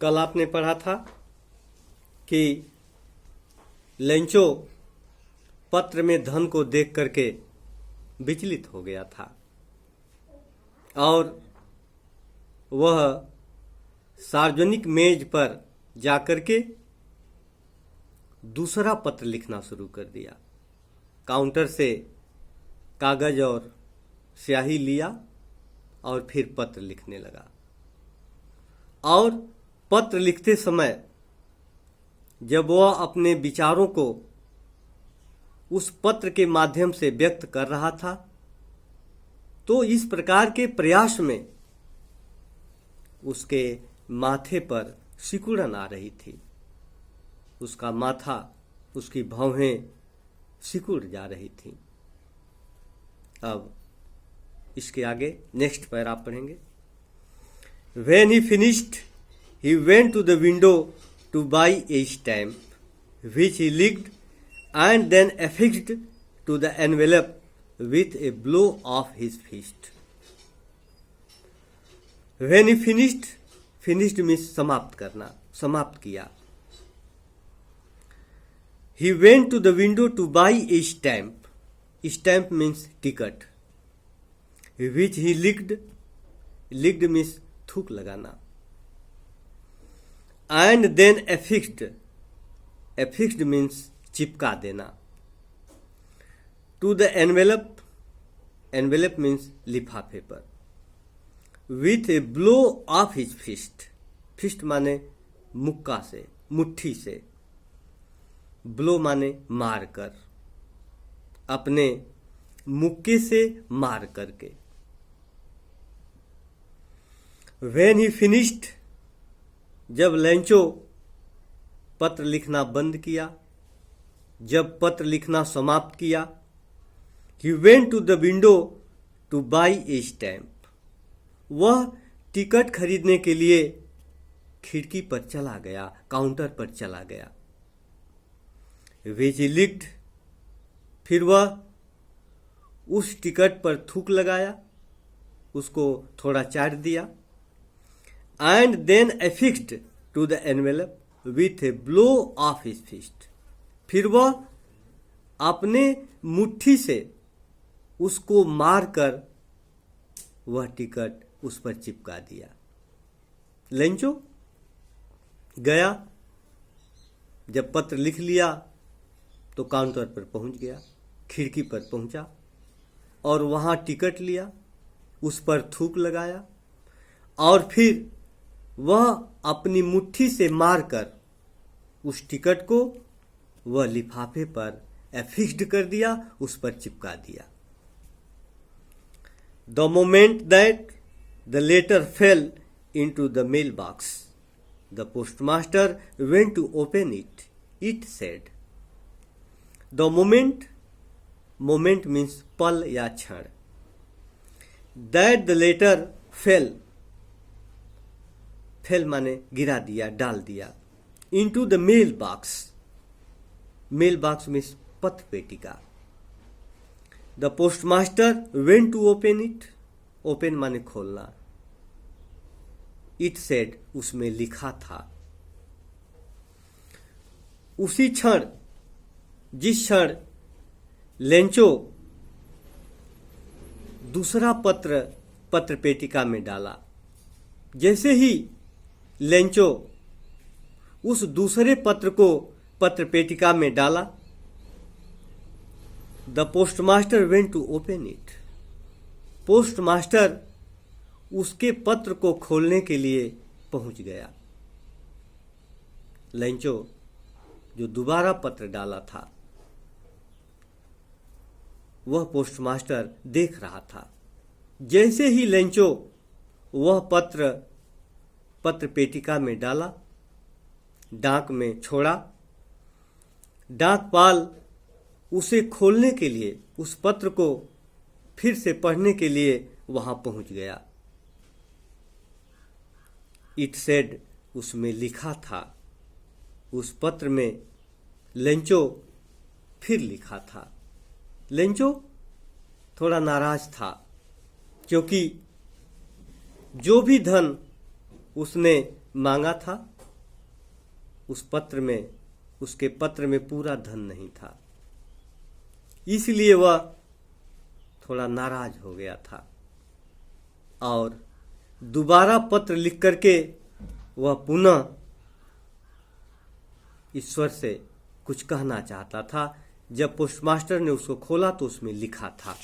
कल आपने पढ़ा था कि लेंचो पत्र में धन को देख करके विचलित हो गया था और वह सार्वजनिक मेज पर जाकर के दूसरा पत्र लिखना शुरू कर दिया। काउंटर से कागज और स्याही लिया और फिर पत्र लिखने लगा। और पत्र लिखते समय जब वह अपने विचारों को उस पत्र के माध्यम से व्यक्त कर रहा था तो इस प्रकार के प्रयास में उसके माथे पर सिकुड़न आ रही थी। उसका माथा, उसकी भौहें सिकुड़ जा रही थीं। अब इसके आगे नेक्स्ट पैराग्राफ पढ़ेंगे। When he finished, he went to the window to buy a stamp, which he licked and then affixed to the envelope with a blow of his fist. When he finished means समाप्त करना, समाप्त किया। He went to the window to buy a stamp. Stamp means ticket, which he licked. Licked means थूक लगाना। And then affixed. Affixed means चिपका देना। To the envelope. Envelope means लिफाफे पर। With a blow of his fist. Fist माने मुक्का से, मुट्ठी से। ब्लो माने मार कर, अपने मुक्के से मार करके। When he finished, जब लेंचो पत्र लिखना बंद किया, जब पत्र लिखना समाप्त किया, he went to the window to buy a stamp. वह टिकट खरीदने के लिए खिड़की पर चला गया, काउंटर पर चला गया। Which he licked, फिर वह उस टिकट पर थूक लगाया, उसको थोड़ा चाट दिया। And then affixed to the envelope with a blow of his fist. फिर वह अपने मुट्ठी से उसको मारकर वह टिकट उस पर चिपका दिया। लेंचो गया, जब पत्र लिख लिया तो काउंटर पर पहुंच गया, खिड़की पर पहुंचा और वहां टिकट लिया, उस पर थूक लगाया और फिर वह अपनी मुट्ठी से मारकर उस टिकट को वह लिफाफे पर एफिक्स्ड कर दिया, उस पर चिपका दिया। The moment that the letter fell into the mailbox, the postmaster went to open it. It said, the moment means पल या क्षण, that the letter fell माने गिरा दिया, डाल दिया, into the mailbox means पत्र पेटिका। The postmaster went to open it. Open माने खोलना। It said, उसमें लिखा था। उसी क्षण, जिस क्षण लेंचो दूसरा पत्र पेटिका में डाला, जैसे ही लेंचो उस दूसरे पत्र को पत्र पेटिका में डाला, the postmaster went to open it. Postmaster उसके पत्र को खोलने के लिए पहुंच गया। लेंचो जो दोबारा पत्र डाला था वह पोस्टमास्टर देख रहा था। जैसे ही लेंचो वह पत्र पेटिका में डाला, डाक में छोड़ा, डाकपाल उसे खोलने के लिए, उस पत्र को फिर से पढ़ने के लिए वहां पहुंच गया। इट सेड, उसमें लिखा था, उस पत्र में लेंचो फिर लिखा था। लेंचो थोड़ा नाराज था क्योंकि जो भी धन उसने मांगा था उसके पत्र में पूरा धन नहीं था, इसलिए वह थोड़ा नाराज हो गया था और दोबारा पत्र लिख करके वह पुनः ईश्वर से कुछ कहना चाहता था। जब पोस्टमास्टर ने उसको खोला तो उसमें लिखा था,